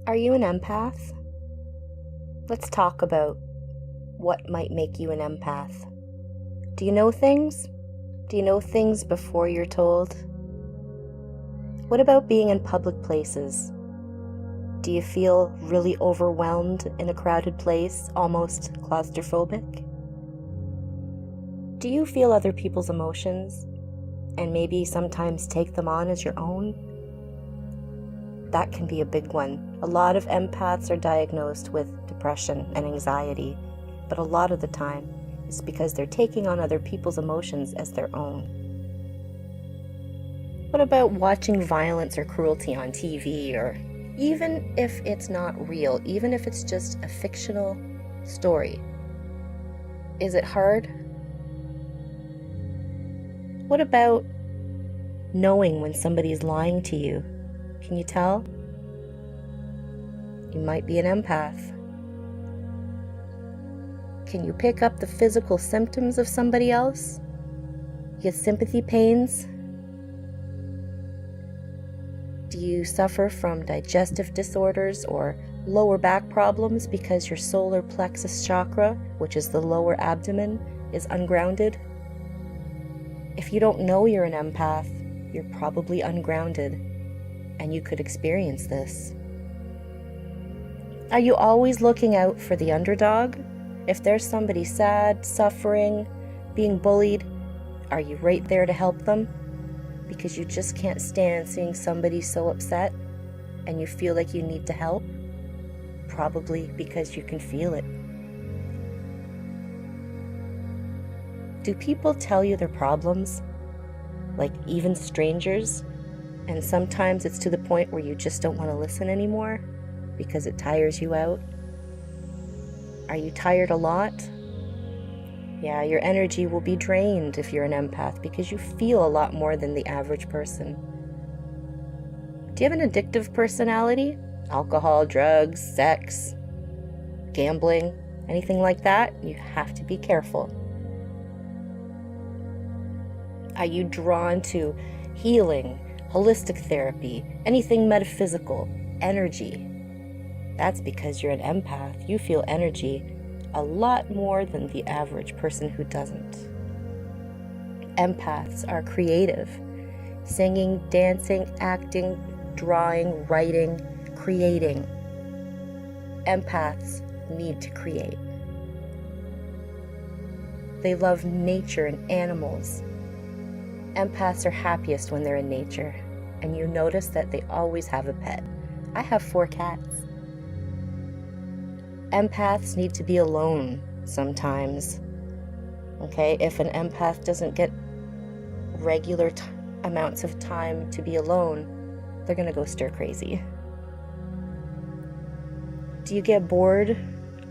Are you an empath? Let's talk about what might make you an empath. Do you know things? Do you know things before you're told? What about being in public places? Do you feel really overwhelmed in a crowded place, almost claustrophobic? Do you feel other people's emotions and maybe sometimes take them on as your own? That can be a big one. A lot of empaths are diagnosed with depression and anxiety, but a lot of the time it's because they're taking on other people's emotions as their own. What about watching violence or cruelty on TV, or even if it's not real, even if it's just a fictional story? Is it hard? What about knowing when somebody's lying to you? Can you tell? You might be an empath. Can you pick up the physical symptoms of somebody else? You get sympathy pains? Do you suffer from digestive disorders or lower back problems because your solar plexus chakra, which is the lower abdomen, is ungrounded? If you don't know you're an empath, you're probably ungrounded, and you could experience this. Are you always looking out for the underdog? If there's somebody sad, suffering, being bullied, are you right there to help them? Because you just can't stand seeing somebody so upset and you feel like you need to help? Probably because you can feel it. Do people tell you their problems? Like even strangers? And sometimes it's to the point where you just don't want to listen anymore because it tires you out. Are you tired a lot? Yeah, your energy will be drained if you're an empath because you feel a lot more than the average person. Do you have an addictive personality? Alcohol, drugs, sex, gambling, anything like that? You have to be careful. Are you drawn to healing, holistic therapy, anything metaphysical, energy? That's because you're an empath. You feel energy a lot more than the average person who doesn't. Empaths are creative. Singing, dancing, acting, drawing, writing, creating. Empaths need to create. They love nature and animals. Empaths are happiest when they're in nature, and you notice that they always have a pet. I have 4 cats. Empaths need to be alone sometimes. Okay, if an empath doesn't get regular amounts of time to be alone, they're gonna go stir crazy. Do you get bored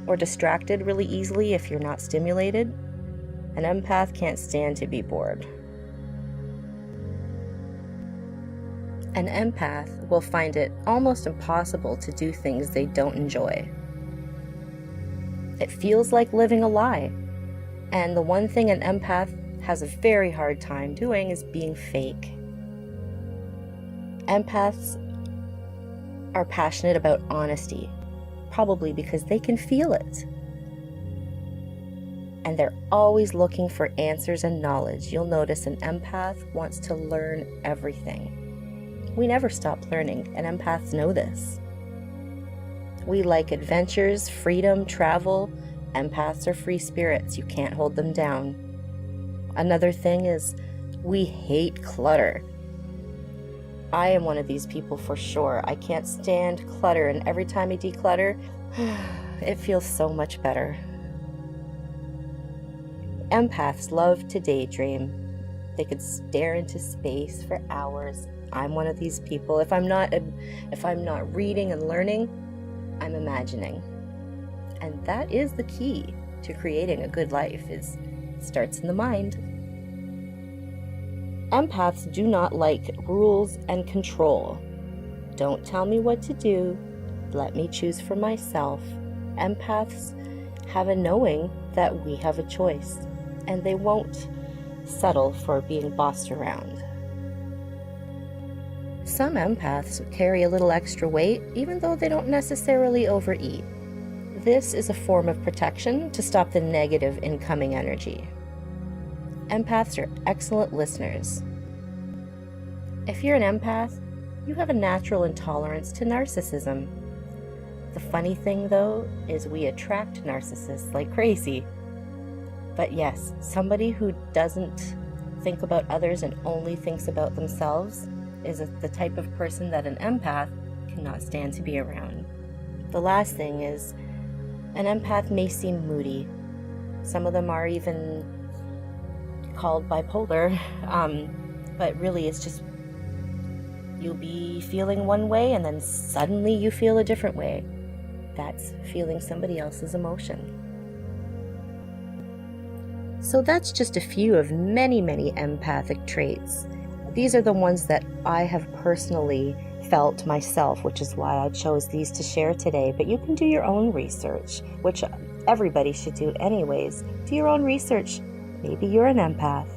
or distracted really easily if you're not stimulated? An empath can't stand to be bored. An empath will find it almost impossible to do things they don't enjoy. It feels like living a lie. And the one thing an empath has a very hard time doing is being fake. Empaths are passionate about honesty, probably because they can feel it. And they're always looking for answers and knowledge. You'll notice an empath wants to learn everything. We never stop learning, and empaths know this. We like adventures, freedom, travel. Empaths are free spirits. You can't hold them down. Another thing is we hate clutter. I am one of these people for sure. I can't stand clutter, and every time I declutter, it feels so much better. Empaths love to daydream. They could stare into space for hours. I'm one of these people. If I'm not reading and learning, I'm imagining. And that is the key to creating a good life, it starts in the mind. Empaths do not like rules and control. Don't tell me what to do. Let me choose for myself. Empaths have a knowing that we have a choice, and they won't settle for being bossed around. some empaths carry a little extra weight, even though they don't necessarily overeat. This is a form of protection to stop the negative incoming energy. Empaths are excellent listeners. If you're an empath, you have a natural intolerance to narcissism. The funny thing, though, is we attract narcissists like crazy. But yes, somebody who doesn't think about others and only thinks about themselves is the type of person that an empath cannot stand to be around. The last thing is, an empath may seem moody. Some of them are even called bipolar, but really it's just you'll be feeling one way and then suddenly you feel a different way. That's feeling somebody else's emotion. So that's just a few of many, many empathic traits. These are the ones that I have personally felt myself, which is why I chose these to share today. But you can do your own research, which everybody should do anyways. Do your own research. Maybe you're an empath.